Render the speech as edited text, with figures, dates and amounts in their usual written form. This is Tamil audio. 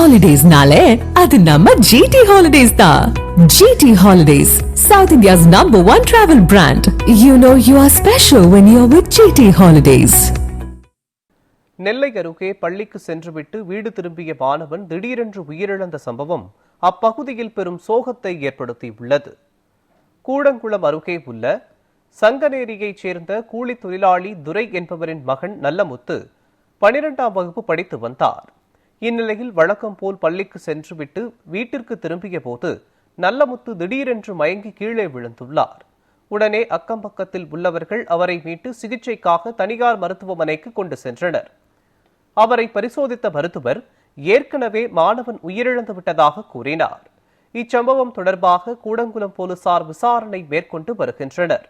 Holidays-nale, adu namma GT Holidays da. GT Holidays, South India's #1 travel brand. You know you are special when you're with GT Holidays. நெல்லை அருகே பள்ளிக்கு சென்றுவிட்டு வீடு திரும்பிய மாணவன் திடீரென்று உயிரிழந்த சம்பவம் அப்பகுதியில் பெரும் சோகத்தை ஏற்படுத்தியுள்ளது. கூடங்குளம் அருகே உள்ள சங்கநேரியைச் சேர்ந்த கூலி தொழிலாளி துரை என்பவரின் மகன் நல்லமுத்து 12ஆம் வகுப்பு படித்து வந்தார். இந்நிலையில் வழக்கம் போல் பள்ளிக்கு சென்றுவிட்டு வீட்டிற்கு திரும்பிய போது நல்லமுத்து திடீரென்று மயங்கி கீழே விழுந்துள்ளார். உடனே அக்கம் பக்கத்தில் உள்ளவர்கள் அவரை மீட்டு சிகிச்சைக்காக தனியார் மருத்துவமனைக்கு கொண்டு சென்றனர். அவரை பரிசோதித்த மருத்துவர் ஏற்கனவே மாணவன் உயிரிழந்து விட்டதாக கூறினார். இச்சம்பவம் தொடர்பாக கூடங்குளம் போலீசார் விசாரணை மேற்கொண்டு வருகின்றனர்.